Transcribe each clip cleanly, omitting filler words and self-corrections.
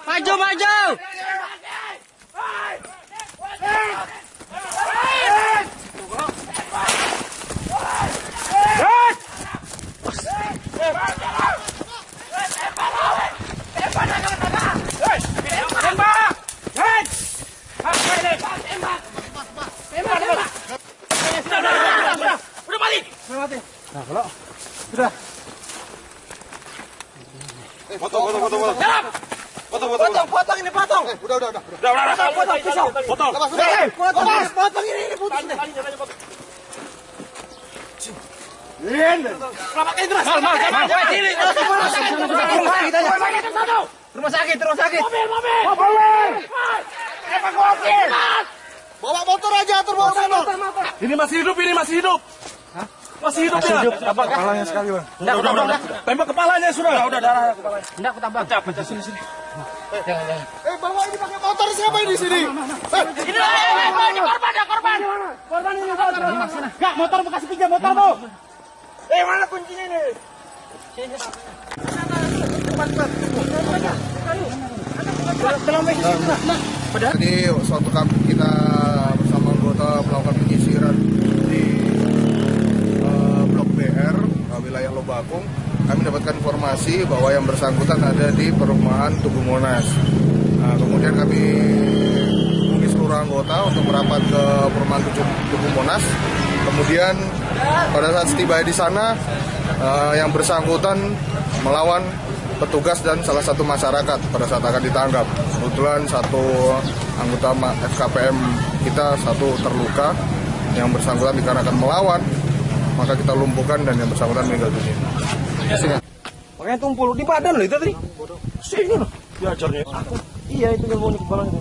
Maju, maju. Nah, kalau sudah. Potong ini, potong. Udah. Potong pisau. Potong ini putus deh. Selamatkan terus. Rumah sakit. Mobil. Evakuasi. Bawa motor aja, atur bawa motor. Ini masih hidup. Hah? Masih hidup ya? Tembak kepalanya sekali, Bang. Udah. Tembak kepalanya sudah. Udah darah kepalanya. Enggak, aku tambah. Pecah sini. Jangan. Bawa ini pakai motor siapa ini di sini? Ini korban. Korban ini motor. Enggak, motor bekas pinjam motor, Bu. Mana kuncinya ini? Jadi suatu kali kita bersama anggota melakukan penyisiran di Blok BR, wilayah Lobakung. Kami mendapatkan informasi bahwa yang bersangkutan ada di perumahan Tugu Monas. Kemudian kami hubungi seluruh anggota untuk merapat ke perumahan Tugu Monas. Kemudian pada saat tiba di sana, yang bersangkutan melawan petugas dan salah satu masyarakat pada saat akan ditangkap. Kebetulan satu anggota FKPM kita terluka, yang bersangkutan dikarenakan melawan, maka kita lumpuhkan dan yang bersangkutan meninggal dunia. Makanya tumpul di badan loh itu tadi. Sini loh. Diajarnya. Iya, itu yang mau di kepala itu.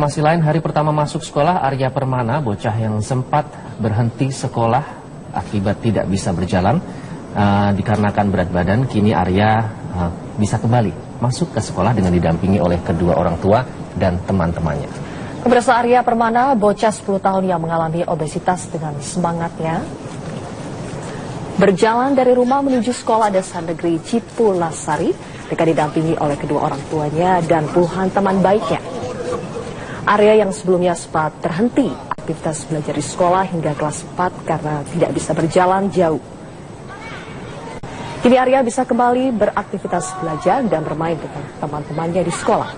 Masih lain, hari pertama masuk sekolah, Arya Permana, bocah yang sempat berhenti sekolah akibat tidak bisa berjalan dikarenakan berat badan, kini Arya bisa kembali masuk ke sekolah dengan didampingi oleh kedua orang tua dan teman-temannya. Pemirsa, Arya Permana, bocah 10 tahun yang mengalami obesitas, dengan semangatnya berjalan dari rumah menuju sekolah dasar negeri Cipulasari dengan didampingi oleh kedua orang tuanya dan puluhan teman baiknya. Arya yang sebelumnya sempat terhenti aktivitas belajar di sekolah hingga kelas 4 karena tidak bisa berjalan jauh. Kini Arya bisa kembali beraktivitas belajar dan bermain dengan teman-temannya di sekolah.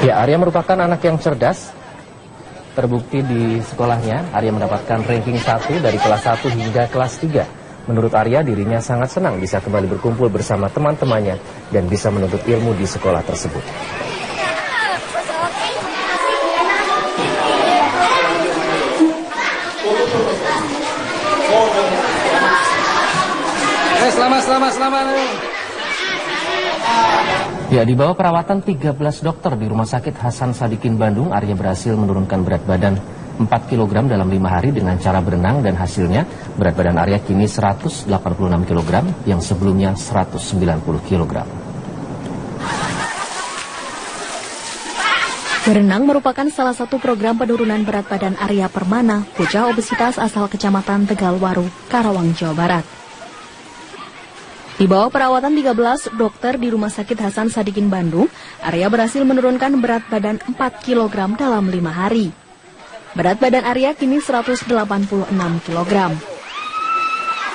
Ya, Arya merupakan anak yang cerdas. Terbukti di sekolahnya, Arya mendapatkan ranking 1 dari kelas 1 hingga kelas 3. Menurut Arya, dirinya sangat senang bisa kembali berkumpul bersama teman-temannya dan bisa menuntut ilmu di sekolah tersebut. Selamat. Ya, di bawah perawatan 13 dokter di Rumah Sakit Hasan Sadikin Bandung, Arya berhasil menurunkan berat badan 4 kg dalam 5 hari dengan cara berenang, dan hasilnya berat badan Arya kini 186 kg yang sebelumnya 190 kg. Berenang merupakan salah satu program penurunan berat badan Arya Permana, bocah obesitas asal Kecamatan Tegalwaru, Karawang, Jawa Barat. Di bawah perawatan 13 dokter di Rumah Sakit Hasan Sadikin Bandung, Arya berhasil menurunkan berat badan 4 kg dalam 5 hari. Berat badan Arya kini 186 kg.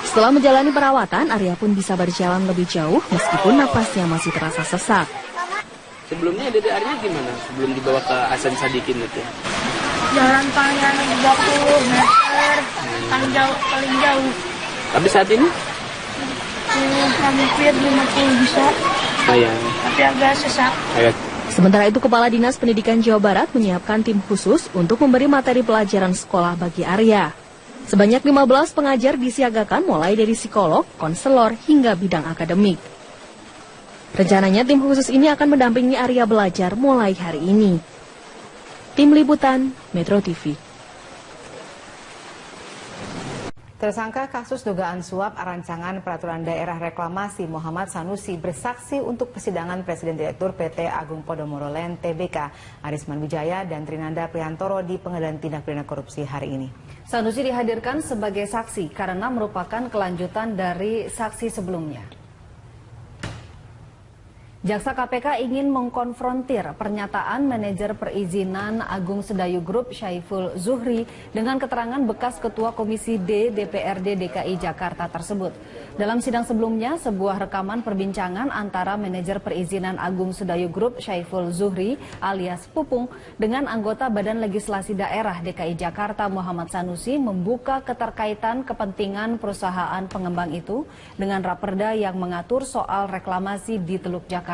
Setelah menjalani perawatan, Arya pun bisa berjalan lebih jauh meskipun napasnya masih terasa sesak. Sebelumnya Dede Arya gimana sebelum dibawa ke Hasan Sadikin itu? Jalan panjang 20 meter, paling jauh. Tapi saat ini? Hampir 50 bisa, tapi agak sesak. Sementara itu, Kepala Dinas Pendidikan Jawa Barat menyiapkan tim khusus untuk memberi materi pelajaran sekolah bagi Arya. Sebanyak 15 pengajar disiagakan mulai dari psikolog, konselor, hingga bidang akademik. Rencananya tim khusus ini akan mendampingi Arya belajar mulai hari ini. Tim Liputan, Metro TV. Tersangka kasus dugaan suap rancangan peraturan daerah reklamasi Muhammad Sanusi bersaksi untuk persidangan Presiden Direktur PT Agung Podomoro Land Tbk Arisman Wijaya dan Trinanda Prihantoro di Pengadilan Tindak Pidana Korupsi hari ini. Sanusi dihadirkan sebagai saksi karena merupakan kelanjutan dari saksi sebelumnya. Jaksa KPK ingin mengkonfrontir pernyataan manajer perizinan Agung Sedayu Group Syaiful Zuhri dengan keterangan bekas Ketua Komisi D DPRD DKI Jakarta tersebut. Dalam sidang sebelumnya, sebuah rekaman perbincangan antara manajer perizinan Agung Sedayu Group Syaiful Zuhri alias Pupung dengan anggota Badan Legislasi Daerah DKI Jakarta Muhammad Sanusi membuka keterkaitan kepentingan perusahaan pengembang itu dengan raperda yang mengatur soal reklamasi di Teluk Jakarta.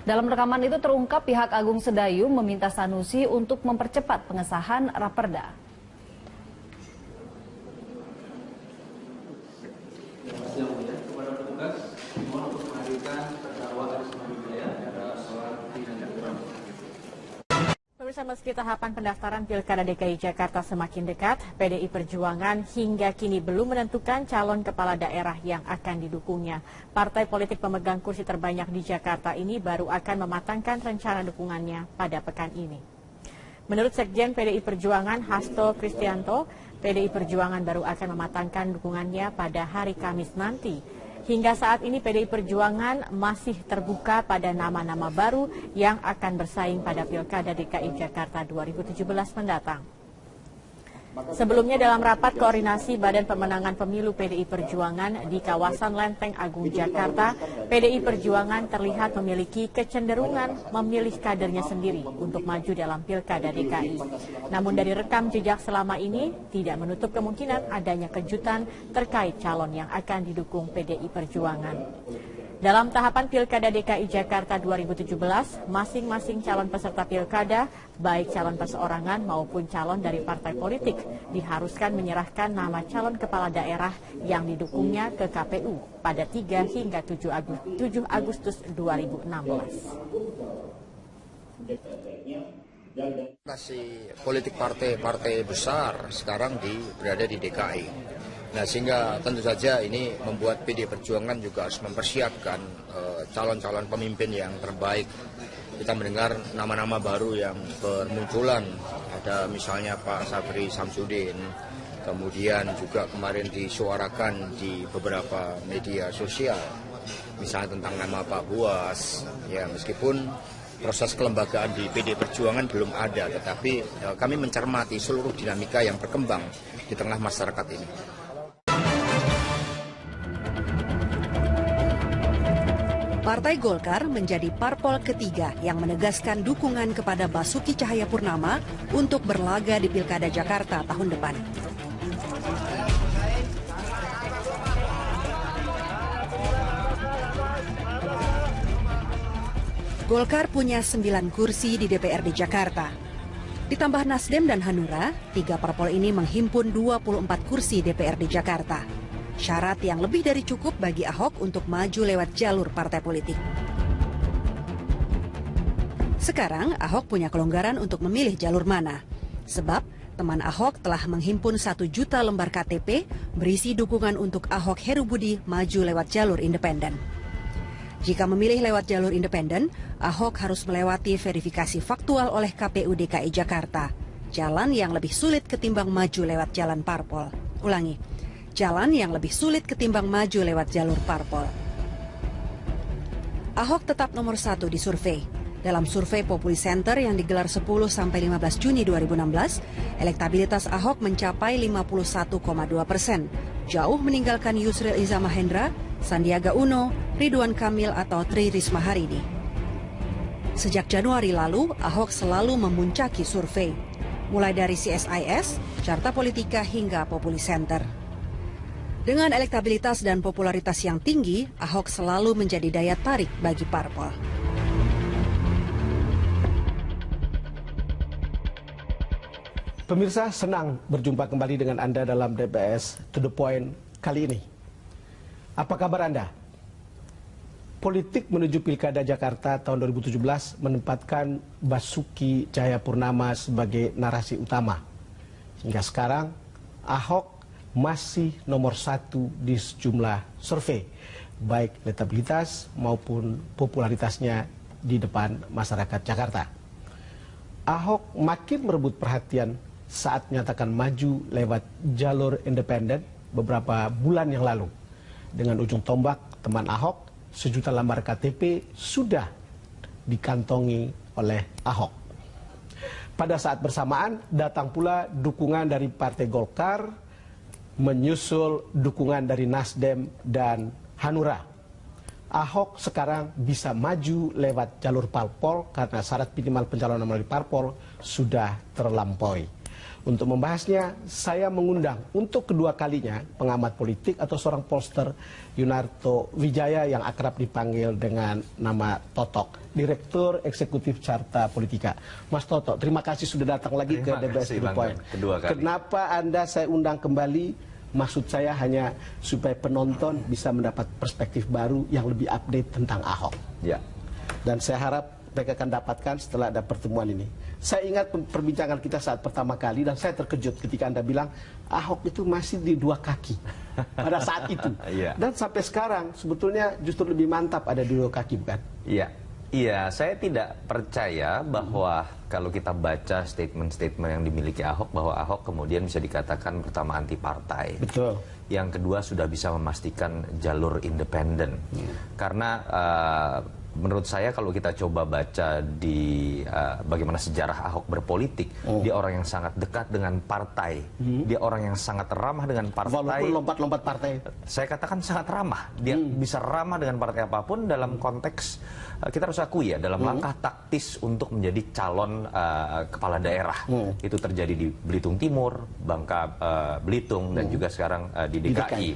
Dalam rekaman itu terungkap pihak Agung Sedayu meminta Sanusi untuk mempercepat pengesahan raperda. Pemirsa, meski tahapan pendaftaran Pilkada DKI Jakarta semakin dekat, PDI Perjuangan hingga kini belum menentukan calon kepala daerah yang akan didukungnya. Partai politik pemegang kursi terbanyak di Jakarta ini baru akan mematangkan rencana dukungannya pada pekan ini. Menurut Sekjen PDI Perjuangan Hasto Kristianto, PDI Perjuangan baru akan mematangkan dukungannya pada hari Kamis nanti. Hingga saat ini PDI Perjuangan masih terbuka pada nama-nama baru yang akan bersaing pada Pilkada DKI Jakarta 2017 mendatang. Sebelumnya dalam rapat koordinasi Badan Pemenangan Pemilu PDI Perjuangan di kawasan Lenteng Agung Jakarta, PDI Perjuangan terlihat memiliki kecenderungan memilih kadernya sendiri untuk maju dalam Pilkada DKI. Namun dari rekam jejak selama ini tidak menutup kemungkinan adanya kejutan terkait calon yang akan didukung PDI Perjuangan. Dalam tahapan Pilkada DKI Jakarta 2017, masing-masing calon peserta Pilkada, baik calon perseorangan maupun calon dari partai politik, diharuskan menyerahkan nama calon kepala daerah yang didukungnya ke KPU pada 3 hingga 7 Agustus 2016. Politik partai besar sekarang berada di DKI. Nah, sehingga tentu saja ini membuat PDI Perjuangan juga harus mempersiapkan calon-calon pemimpin yang terbaik. Kita mendengar nama-nama baru yang bermunculan, ada misalnya Pak Sabri Samsudin, kemudian juga kemarin disuarakan di beberapa media sosial, misalnya tentang nama Pak Buas. Ya, meskipun proses kelembagaan di PDI Perjuangan belum ada, tetapi kami mencermati seluruh dinamika yang berkembang di tengah masyarakat ini. Partai Golkar menjadi parpol ketiga yang menegaskan dukungan kepada Basuki Cahayapurnama untuk berlaga di Pilkada Jakarta tahun depan. Golkar punya 9 kursi di DPRD Jakarta. Ditambah Nasdem dan Hanura, 3 parpol ini menghimpun 24 kursi DPRD Jakarta. Syarat yang lebih dari cukup bagi Ahok untuk maju lewat jalur partai politik. Sekarang Ahok punya kelonggaran untuk memilih jalur mana. Sebab teman Ahok telah menghimpun 1 juta lembar KTP berisi dukungan untuk Ahok Herubudi maju lewat jalur independen. Jika memilih lewat jalur independen, Ahok harus melewati verifikasi faktual oleh KPU DKI Jakarta. Jalan yang lebih sulit ketimbang maju lewat jalan parpol. Ulangi, jalan yang lebih sulit ketimbang maju lewat jalur parpol. Ahok tetap nomor 1 di survei. Dalam survei Populi Center yang digelar 10-15 Juni 2016, elektabilitas Ahok mencapai 51,2%, jauh meninggalkan Yusril Iza Mahendra, Sandiaga Uno, Ridwan Kamil atau Tri Risma hari ini. Sejak Januari lalu, Ahok selalu memuncaki survei, mulai dari CSIS, Carta Politika hingga Populi Center. Dengan elektabilitas dan popularitas yang tinggi, Ahok selalu menjadi daya tarik bagi parpol. Pemirsa, senang berjumpa kembali dengan Anda dalam DPS To The Point kali ini. Apa kabar Anda? politik menuju Pilkada Jakarta tahun 2017 menempatkan Basuki Cahayapurnama sebagai narasi utama. Hingga sekarang, Ahok masih nomor 1 di sejumlah survei, baik elektabilitas maupun popularitasnya di depan masyarakat Jakarta. Ahok makin merebut perhatian saat menyatakan maju lewat jalur independen beberapa bulan yang lalu. Dengan ujung tombak teman Ahok, 1 juta lembar KTP sudah dikantongi oleh Ahok. Pada saat bersamaan datang pula dukungan dari Partai Golkar, menyusul dukungan dari Nasdem dan Hanura. Ahok sekarang bisa maju lewat jalur parpol karena syarat minimal pencalonan melalui parpol sudah terlampaui. Untuk membahasnya, saya mengundang untuk kedua kalinya pengamat politik atau seorang pollster Yunarto Wijaya yang akrab dipanggil dengan nama Totok, Direktur Eksekutif Carta Politika. Mas Toto, terima kasih sudah datang lagi ke DBS To The Point. Kenapa Anda saya undang kembali? Maksud saya hanya supaya penonton bisa mendapat perspektif baru yang lebih update tentang Ahok. Ya. Dan saya harap mereka akan dapatkan setelah ada pertemuan ini. Saya ingat perbincangan kita saat pertama kali dan saya terkejut ketika Anda bilang Ahok itu masih di 2 kaki pada saat itu. Dan sampai sekarang sebetulnya justru lebih mantap ada di 2 kaki, bukan? Iya. Iya, saya tidak percaya bahwa kalau kita baca statement-statement yang dimiliki Ahok, bahwa Ahok kemudian bisa dikatakan pertama anti partai. Betul. Yang kedua sudah bisa memastikan jalur independen. Karena menurut saya kalau kita coba baca di bagaimana sejarah Ahok berpolitik, dia orang yang sangat dekat dengan partai, dia orang yang sangat ramah dengan partai. Walaupun lompat-lompat partai. Saya katakan sangat ramah, dia bisa ramah dengan partai apapun dalam konteks, kita harus akui ya, dalam langkah taktis untuk menjadi calon kepala daerah. Itu terjadi di Belitung Timur, Bangka Belitung, dan juga sekarang di DKI.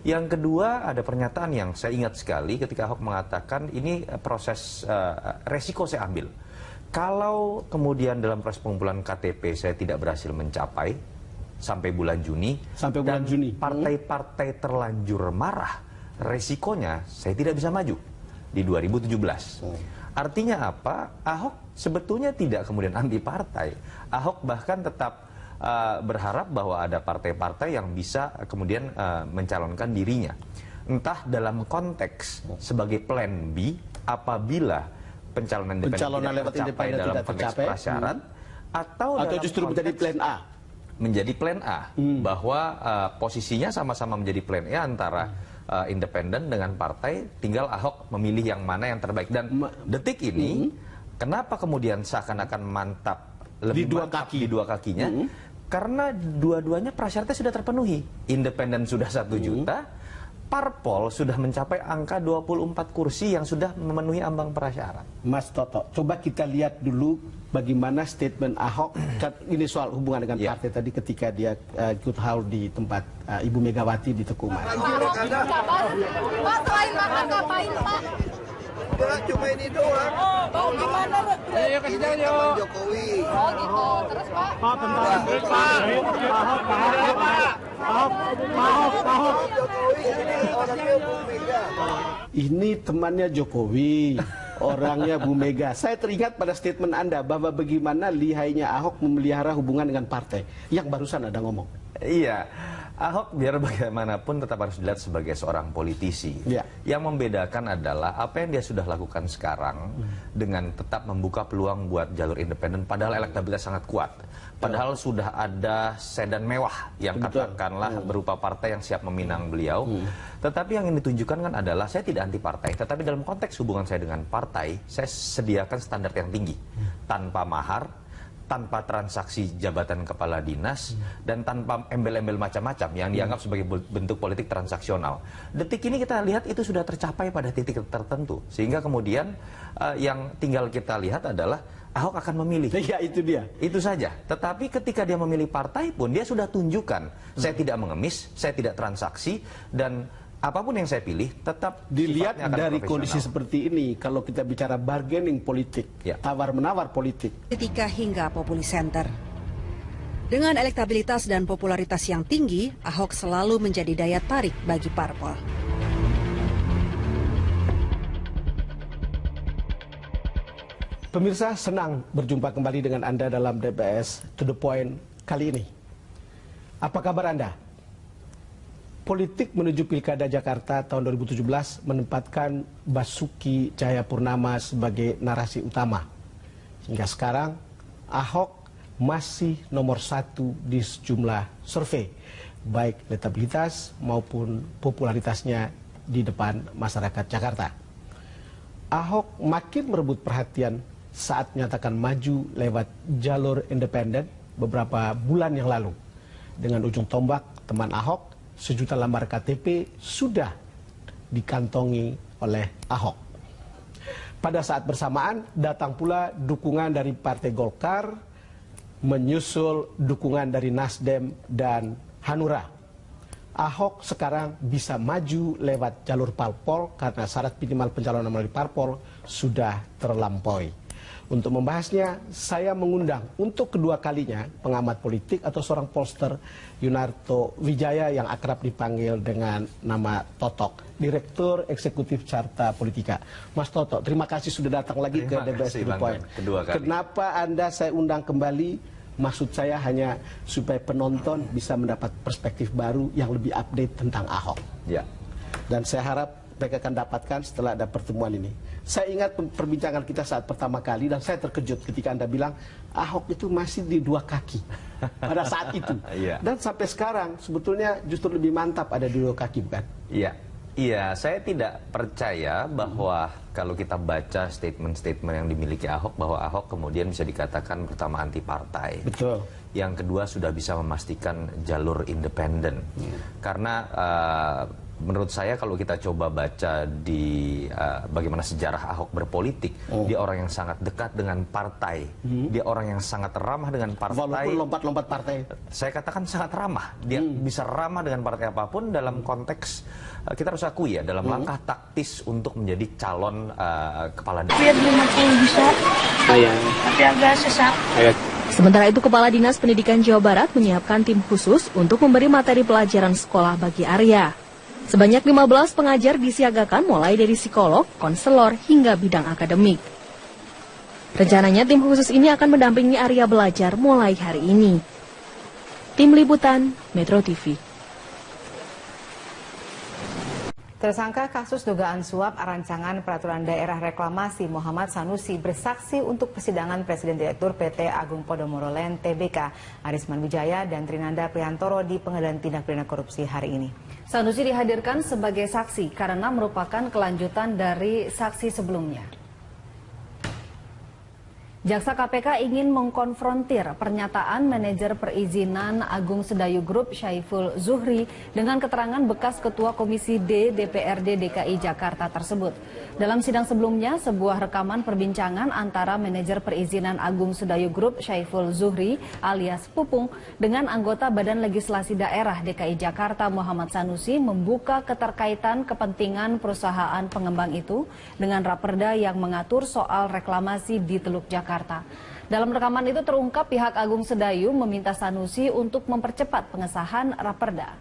Yang kedua, ada pernyataan yang saya ingat sekali ketika Ahok mengatakan ini proses resiko saya ambil. Kalau kemudian dalam proses pengumpulan KTP saya tidak berhasil mencapai sampai bulan Juni, dan partai-partai terlanjur marah, resikonya saya tidak bisa maju di 2017. Artinya apa? Ahok sebetulnya tidak kemudian anti partai. Ahok bahkan tetap berharap bahwa ada partai-partai yang bisa kemudian mencalonkan dirinya. Entah dalam konteks sebagai plan B apabila pencalonan independen tidak tercapai dalam konteks prasyarat, atau justru menjadi plan A. Menjadi plan A, bahwa posisinya sama-sama menjadi plan A antara independen dengan partai, tinggal Ahok memilih yang mana yang terbaik. Dan detik ini, kenapa kemudian seakan-akan mantap lebih mantap di 2 kakinya? Karena dua-duanya prasyaratnya sudah terpenuhi. Independen sudah 1 juta, parpol sudah mencapai angka 24 kursi yang sudah memenuhi ambang prasyarat. Mas Toto, coba kita lihat dulu bagaimana statement Ahok. Ini soal hubungan dengan partai tadi ketika dia ikut haul di tempat Ibu Megawati di Teguh Umar. Pak, selain makan ngapain, Pak? Cuma ini doang. Mau gimana? Ayo kasih jalan yuk. Jokowi. Oh gitu. Terus Pak? Pak, bentar. Ahok. Ini temannya Jokowi, orangnya Bu Mega. Saya teringat pada statement Anda bahwa bagaimana lihainya Ahok memelihara hubungan dengan partai. Yang barusan Anda ngomong. Iya. Ahok biar bagaimanapun tetap harus dilihat sebagai seorang politisi. Yang membedakan adalah apa yang dia sudah lakukan sekarang dengan tetap membuka peluang buat jalur independen, padahal elektabilitas sangat kuat. Padahal sudah ada sedan mewah yang katakanlah berupa partai yang siap meminang beliau. Tetapi yang ingin ditunjukkan kan adalah saya tidak anti partai, tetapi dalam konteks hubungan saya dengan partai, saya sediakan standar yang tinggi, tanpa mahar, tanpa transaksi jabatan kepala dinas, dan tanpa embel-embel macam-macam yang dianggap sebagai bentuk politik transaksional. Detik ini kita lihat itu sudah tercapai pada titik tertentu, sehingga kemudian yang tinggal kita lihat adalah Ahok akan memilih. Ya, itu dia. Itu saja. Tetapi ketika dia memilih partai pun dia sudah tunjukkan, saya tidak mengemis, saya tidak transaksi, dan apapun yang saya pilih tetap dilihat dari kondisi seperti ini. Kalau kita bicara bargaining politik, tawar-menawar politik. Ketika hingga Populi Center. Dengan elektabilitas dan popularitas yang tinggi, Ahok selalu menjadi daya tarik bagi parpol. Pemirsa, senang berjumpa kembali dengan Anda dalam DPS To The Point kali ini. Apa kabar Anda? Politik menuju Pilkada Jakarta tahun 2017 menempatkan Basuki Cahayapurnama sebagai narasi utama. Hingga sekarang, Ahok masih nomor 1 di sejumlah survei, baik elektabilitas maupun popularitasnya di depan masyarakat Jakarta. Ahok makin merebut perhatian saat menyatakan maju lewat jalur independen beberapa bulan yang lalu. Dengan ujung tombak teman Ahok, 1 juta lembar KTP sudah dikantongi oleh Ahok. Pada saat bersamaan datang pula dukungan dari Partai Golkar, menyusul dukungan dari Nasdem dan Hanura. Ahok sekarang bisa maju lewat jalur parpol karena syarat minimal pencalonan melalui parpol sudah terlampaui. Untuk membahasnya, saya mengundang untuk kedua kalinya pengamat politik atau seorang pollster Yunarto Wijaya yang akrab dipanggil dengan nama Totok, Direktur Eksekutif Carta Politika. Mas Toto, terima kasih sudah datang lagi ke DBS To The Point. Kenapa Anda saya undang kembali? Maksud saya hanya supaya penonton bisa mendapat perspektif baru yang lebih update tentang Ahok. Ya. Dan saya harap mereka akan dapatkan setelah ada pertemuan ini. Saya ingat perbincangan kita saat pertama kali dan saya terkejut ketika Anda bilang Ahok itu masih di 2 kaki pada saat itu. Dan sampai sekarang sebetulnya justru lebih mantap ada di 2 kaki, bukan? Iya, saya tidak percaya bahwa kalau kita baca statement-statement yang dimiliki Ahok, bahwa Ahok kemudian bisa dikatakan pertama anti partai. Betul. Yang kedua sudah bisa memastikan jalur independen. Karena menurut saya kalau kita coba baca di bagaimana sejarah Ahok berpolitik, dia orang yang sangat dekat dengan partai, dia orang yang sangat ramah dengan partai. Walaupun lompat-lompat partai. Saya katakan sangat ramah, dia bisa ramah dengan partai apapun dalam konteks kita harus akui ya, dalam langkah taktis untuk menjadi calon kepala daerah. Biar 50 bisa, tapi agak sesak. Sementara itu, Kepala Dinas Pendidikan Jawa Barat menyiapkan tim khusus untuk memberi materi pelajaran sekolah bagi Arya. Sebanyak 15 pengajar disiagakan mulai dari psikolog, konselor, hingga bidang akademik. Rencananya tim khusus ini akan mendampingi Arya belajar mulai hari ini. Tim Liputan, Metro TV. Tersangka kasus dugaan suap rancangan peraturan daerah reklamasi Muhammad Sanusi bersaksi untuk persidangan Presiden Direktur PT Agung Podomoro Land Tbk Arisman Wijaya dan Trinanda Priyantoro di Pengadilan Tindak Pidana Korupsi hari ini. Sanusi dihadirkan sebagai saksi karena merupakan kelanjutan dari saksi sebelumnya. Jaksa KPK ingin mengkonfrontir pernyataan manajer perizinan Agung Sedayu Group Syaiful Zuhri dengan keterangan bekas Ketua Komisi D DPRD DKI Jakarta tersebut. Dalam sidang sebelumnya, sebuah rekaman perbincangan antara manajer perizinan Agung Sedayu Group Syaiful Zuhri alias Pupung dengan anggota Badan Legislasi Daerah DKI Jakarta Muhammad Sanusi membuka keterkaitan kepentingan perusahaan pengembang itu dengan raperda yang mengatur soal reklamasi di Teluk Jakarta. Dalam rekaman itu terungkap pihak Agung Sedayu meminta Sanusi untuk mempercepat pengesahan raperda.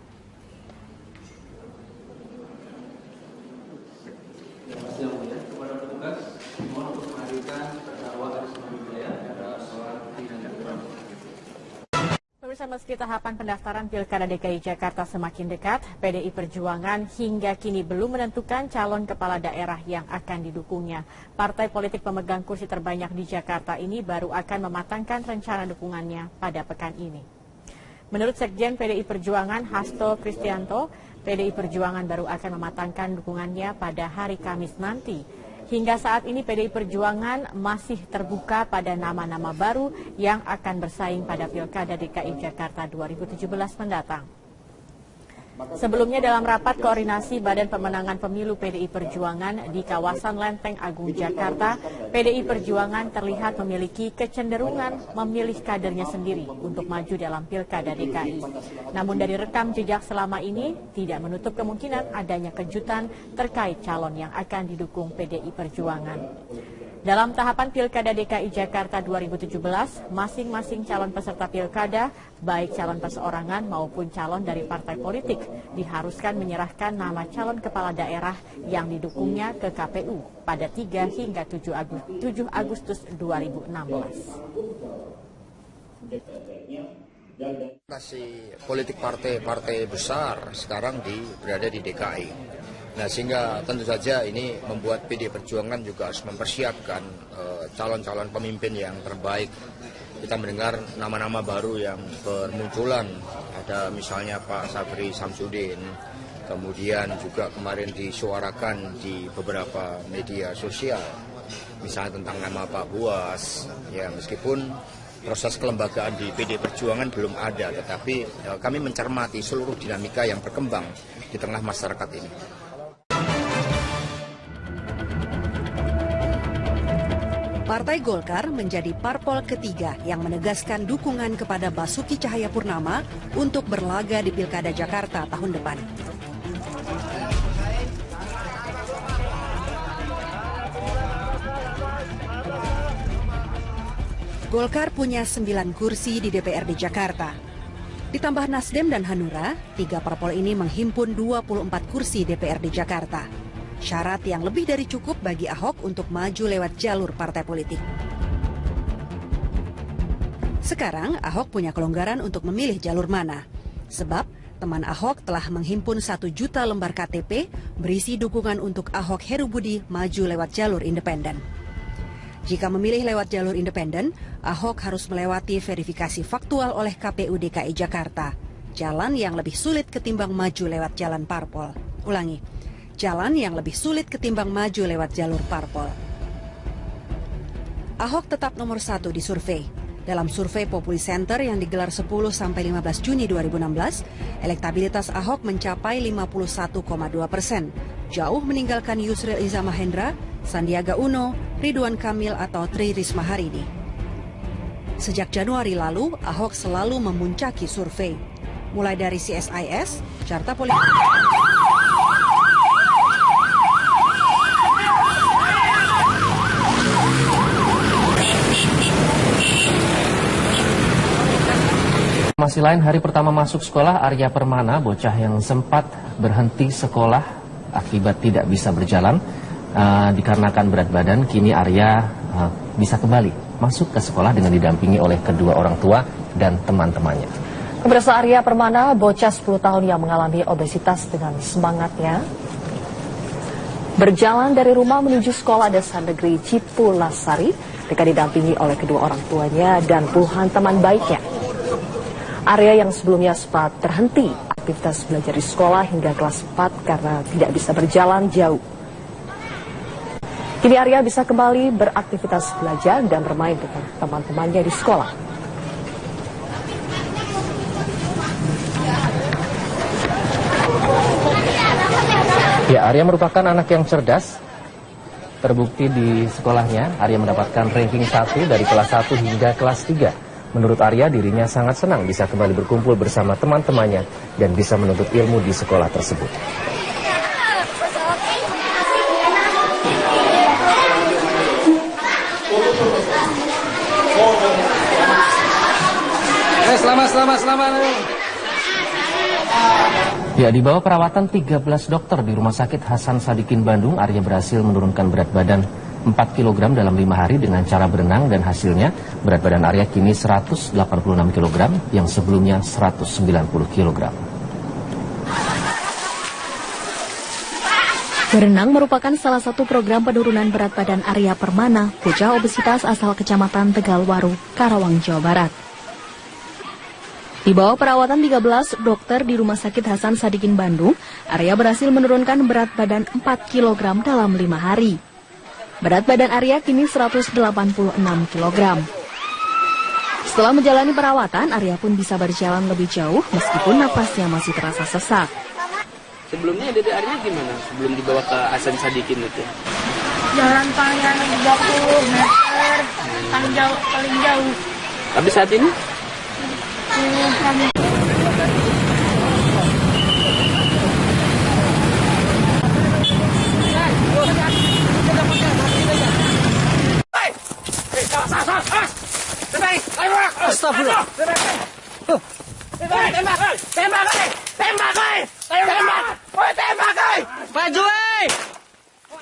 Pemirsa, meski tahapan pendaftaran Pilkada DKI Jakarta semakin dekat, PDI Perjuangan hingga kini belum menentukan calon kepala daerah yang akan didukungnya. Partai politik pemegang kursi terbanyak di Jakarta ini baru akan mematangkan rencana dukungannya pada pekan ini. Menurut Sekjen PDI Perjuangan Hasto Kristianto, PDI Perjuangan baru akan mematangkan dukungannya pada hari Kamis nanti. Hingga saat ini PDI Perjuangan masih terbuka pada nama-nama baru yang akan bersaing pada Pilkada DKI Jakarta 2017 mendatang. Sebelumnya dalam rapat koordinasi Badan Pemenangan Pemilu PDI Perjuangan di kawasan Lenteng Agung Jakarta, PDI Perjuangan terlihat memiliki kecenderungan memilih kadernya sendiri untuk maju dalam Pilkada DKI. Namun dari rekam jejak selama ini tidak menutup kemungkinan adanya kejutan terkait calon yang akan didukung PDI Perjuangan. Dalam tahapan Pilkada DKI Jakarta 2017, masing-masing calon peserta pilkada, baik calon perseorangan maupun calon dari partai politik, diharuskan menyerahkan nama calon kepala daerah yang didukungnya ke KPU pada 3 hingga 7 Agustus 2016. Politik partai besar sekarang berada di DKI. Nah, sehingga tentu saja ini membuat PD Perjuangan juga harus mempersiapkan calon-calon pemimpin yang terbaik. Kita mendengar nama-nama baru yang bermunculan. Ada misalnya Pak Sabri Samsudin, kemudian juga kemarin disuarakan di beberapa media sosial, misalnya tentang nama Pak Buas. Ya, meskipun proses kelembagaan di PD Perjuangan belum ada, tetapi kami mencermati seluruh dinamika yang berkembang di tengah masyarakat ini. Partai Golkar menjadi parpol ketiga yang menegaskan dukungan kepada Basuki Cahayapurnama untuk berlaga di Pilkada Jakarta tahun depan. Golkar punya 9 kursi di DPRD Jakarta. Ditambah Nasdem dan Hanura, 3 parpol ini menghimpun 24 kursi DPRD Jakarta. Syarat yang lebih dari cukup bagi Ahok untuk maju lewat jalur partai politik. Sekarang Ahok punya kelonggaran untuk memilih jalur mana. Sebab teman Ahok telah menghimpun 1 juta lembar KTP berisi dukungan untuk Ahok Herubudi maju lewat jalur independen. Jika memilih lewat jalur independen, Ahok harus melewati verifikasi faktual oleh KPU DKI Jakarta. Jalan yang lebih sulit ketimbang maju lewat jalan parpol. Ulangi. Jalan yang lebih sulit ketimbang maju lewat jalur parpol. Ahok tetap nomor 1 di survei. Dalam survei Populi Center yang digelar 10-15 Juni 2016, elektabilitas Ahok mencapai 51,2%, jauh meninggalkan Yusril Iza Mahendra, Sandiaga Uno, Ridwan Kamil atau Tri Risma hari ini. Sejak Januari lalu, Ahok selalu memuncaki survei. Mulai dari CSIS, Carta Politik. Masih lain hari pertama masuk sekolah, Arya Permana, bocah yang sempat berhenti sekolah akibat tidak bisa berjalan dikarenakan berat badan, kini Arya bisa kembali masuk ke sekolah dengan didampingi oleh kedua orang tua dan teman-temannya. Pemirsa, Arya Permana, bocah 10 tahun yang mengalami obesitas, dengan semangatnya berjalan dari rumah menuju sekolah dasar negeri Cipulasari dengan didampingi oleh kedua orang tuanya dan puluhan teman baiknya. Arya yang sebelumnya sempat terhenti aktivitas belajar di sekolah hingga kelas 4 karena tidak bisa berjalan jauh. Kini Arya bisa kembali beraktivitas belajar dan bermain dengan teman-temannya di sekolah. Ya, Arya merupakan anak yang cerdas. Terbukti di sekolahnya, Arya mendapatkan ranking 1 dari kelas 1 hingga kelas 3. Menurut Arya, dirinya sangat senang bisa kembali berkumpul bersama teman-temannya dan bisa menuntut ilmu di sekolah tersebut. Selamat. Ya, di bawah perawatan 13 dokter di Rumah Sakit Hasan Sadikin Bandung, Arya berhasil menurunkan berat badan 4 kg dalam 5 hari dengan cara berenang, dan hasilnya berat badan Arya kini 186 kg yang sebelumnya 190 kg. Berenang merupakan salah satu program penurunan berat badan Arya Permana, bocah obesitas asal Kecamatan Tegalwaru, Karawang, Jawa Barat. Di bawah perawatan 13 dokter di Rumah Sakit Hasan Sadikin Bandung, Arya berhasil menurunkan berat badan 4 kg dalam 5 hari. Berat badan Arya kini 186 kg. Setelah menjalani perawatan, Arya pun bisa berjalan lebih jauh meskipun napasnya masih terasa sesak. Sebelumnya Arya gimana? Sebelum dibawa ke Hasan Sadikin itu? Jalan panjang 30 meter, paling jauh. Tapi saat ini? Astagfirullah.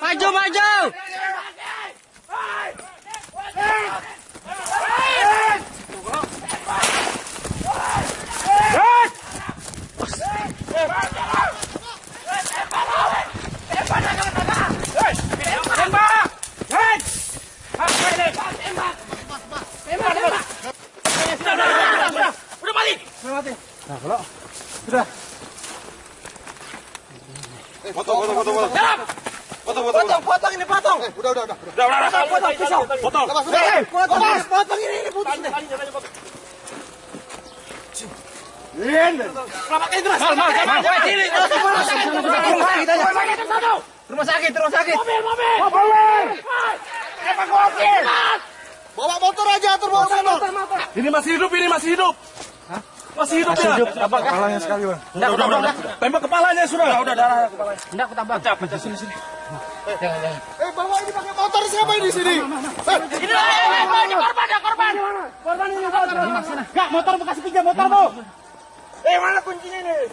Maju, maju. Udah mati. Nah, kalau sudah. Potong ini, potong. Udah. Potong pisau. Potong. Potong ini putus deh. Selamatkan itu, Mas. Rumah sakit. Mobil. Evakuasi. Bawa motor aja, atur bawa motor. Ini masih hidup. Masih hidup ya? Apa kepalanya sekali, Bang? Udah. Tembak kepalanya sudah. Udah darah kepalanya. Enggak, aku tambah. Pecah sini. Bawa ini pakai motor siapa ini sini? Ini korban. Korban ini motor. Enggak, motor bekas pinjam motormu. Mana kuncinya ini?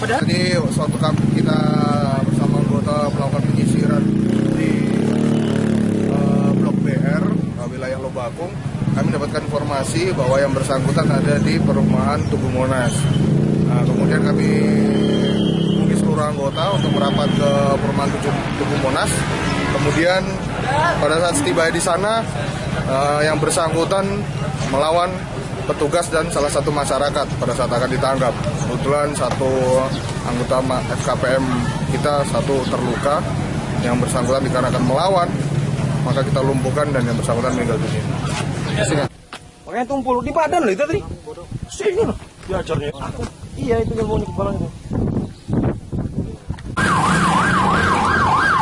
Jadi suatu kali kita bersama anggota melakukan penyisiran di Blok BR, wilayah Lobakung. Kami mendapatkan informasi bahwa yang bersangkutan ada di perumahan Tugu Monas. Nah, kemudian kami menghubungi seluruh anggota untuk merapat ke perumahan Tugu Monas. Kemudian pada saat tiba di sana, yang bersangkutan melawan petugas dan salah satu masyarakat pada saat akan ditangkap. Kebetulan satu anggota FKPM kita satu terluka, yang bersangkutan dikarenakan melawan, maka kita lumpuhkan dan yang bersangkutan meninggal dunia. Makanya tumpul di badan loh itu tadi. Sini loh. Diajarnya. Iya itu yang mau di kepala itu.